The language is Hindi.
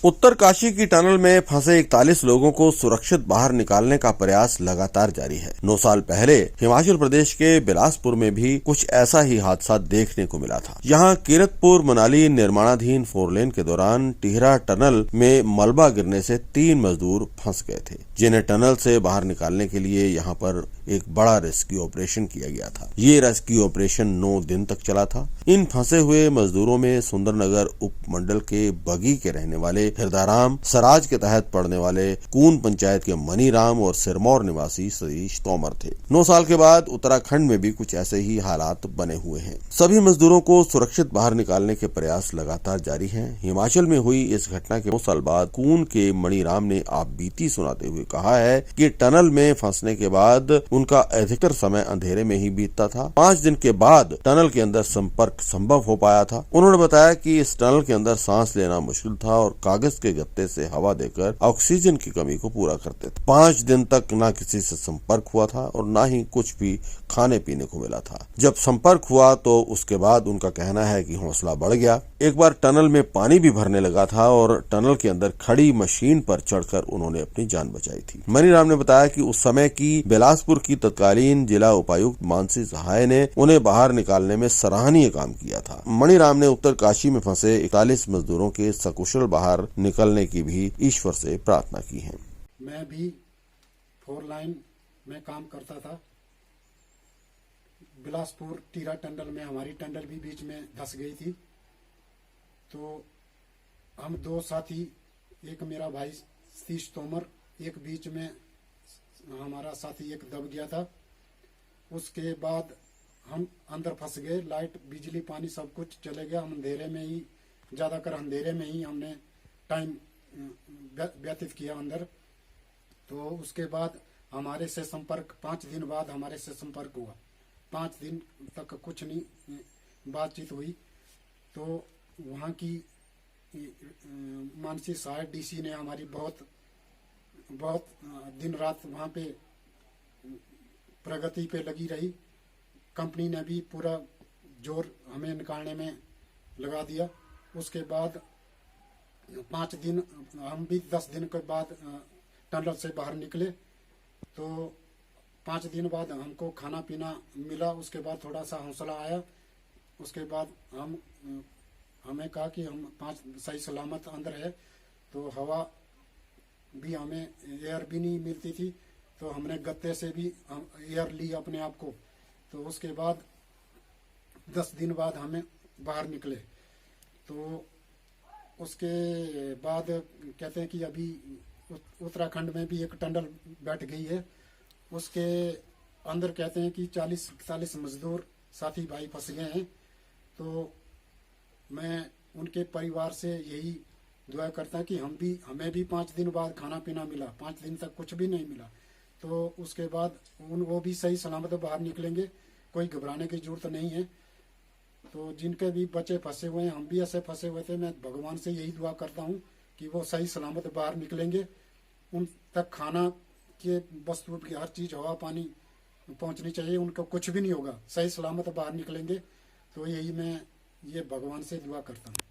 उत्तरकाशी की टनल में फंसे 41 लोगों को सुरक्षित बाहर निकालने का प्रयास लगातार जारी है। 9 साल पहले हिमाचल प्रदेश के बिलासपुर में भी कुछ ऐसा ही हादसा देखने को मिला था। यहाँ कीरतपुर मनाली निर्माणाधीन 4 लेन के दौरान टिहरा टनल में मलबा गिरने से 3 मजदूर फंस गए थे, जिन्हें टनल से बाहर निकालने के लिए यहाँ पर एक बड़ा रेस्क्यू ऑपरेशन किया गया था। ये रेस्क्यू ऑपरेशन 9 दिन तक चला था। इन फंसे हुए मजदूरों में सुंदरनगर उपमंडल के बगी के रहने वाले हृदयराम, सराज के तहत पड़ने वाले कून पंचायत के मनीराम और सिरमौर निवासी सतीश तोमर थे। 9 साल के बाद उत्तराखंड में भी कुछ ऐसे ही हालात बने हुए हैं। सभी मजदूरों को सुरक्षित बाहर निकालने के प्रयास लगातार जारी हैं। हिमाचल में हुई इस घटना के 9 साल बाद कून के मनीराम ने आप बीती सुनाते हुए कहा है कि टनल में फंसने के बाद उनका अधिकतर समय अंधेरे में ही बीतता था। 5 दिन के बाद टनल के अंदर संपर्क संभव हो पाया था। उन्होंने बताया कि इस टनल के अंदर सांस लेना मुश्किल था और कागज के गत्ते से हवा देकर ऑक्सीजन की कमी को पूरा करते थे। 5 दिन तक न किसी से संपर्क हुआ था और न ही कुछ भी खाने पीने को मिला था। जब संपर्क हुआ तो उसके बाद उनका कहना है कि हौसला बढ़ गया। एक बार टनल में पानी भी भरने लगा था और टनल के अंदर खड़ी मशीन पर चढ़कर उन्होंने अपनी जान बचाई थी। मनीराम ने बताया कि उस समय की बिलासपुर की तत्कालीन जिला उपायुक्त मानसी सहाय ने उन्हें बाहर निकालने में सराहनीय काम किया था। मनीराम ने उत्तरकाशी में फंसे 41 मजदूरों के सकुशल बाहर निकलने की भी ईश्वर से प्रार्थना की है। मैं भी 4 लाइन में काम करता था। बिलासपुर टीरा टनल में हमारी टनल भी बीच में धंस गई थी, तो हम 2 साथी, एक मेरा भाई सतीश तोमर, एक बीच में हमारा साथी एक दब गया था। उसके बाद हम अंदर फंस गए। लाइट, बिजली, पानी सब कुछ चले गया। हम अंधेरे में ही, ज्यादातर अंधेरे में ही हमने टाइम व्यतीत किया अंदर। तो उसके बाद हमारे से संपर्क 5 दिन बाद हमारे से संपर्क हुआ। 5 दिन तक कुछ नहीं बातचीत हुई। तो वहाँ की मानसी सहाय डीसी ने हमारी बहुत दिन रात वहाँ पे प्रगति पे लगी रही। कंपनी ने भी पूरा जोर हमें निकालने में लगा दिया। उसके बाद 5 दिन, हम भी 10 दिन के बाद टनल से बाहर निकले। तो 5 दिन बाद हमको खाना पीना मिला। उसके बाद थोड़ा सा हौसला आया। उसके बाद हमें कहा कि हम 5 सही सलामत अंदर है। तो हवा भी, हमें एयर भी नहीं मिलती थी, तो हमने गत्ते से भी एयर ली अपने आप को। तो उसके बाद 10 दिन बाद हमें बाहर निकले। तो उसके बाद कहते हैं कि अभी उत्तराखंड में भी एक टनल बैठ गई है। उसके अंदर कहते हैं कि 40-41 मजदूर साथी भाई फंस गए हैं। तो मैं उनके परिवार से यही दुआ करता कि हमें भी 5 दिन बाद खाना पीना मिला। 5 दिन तक कुछ भी नहीं मिला। तो उसके बाद वो भी सही सलामत बाहर निकलेंगे। कोई घबराने की जरूरत नहीं है। तो जिनके भी बच्चे फंसे हुए हैं, हम भी ऐसे फंसे हुए थे, मैं भगवान से यही दुआ करता हूँ कि वो सही सलामत बाहर निकलेंगे। उन तक खाना के वस्तु की हर चीज़, हवा पानी पहुँचनी चाहिए। उनको कुछ भी नहीं होगा, सही सलामत बाहर निकलेंगे। तो यही मैं ये भगवान से दुआ करता हूँ।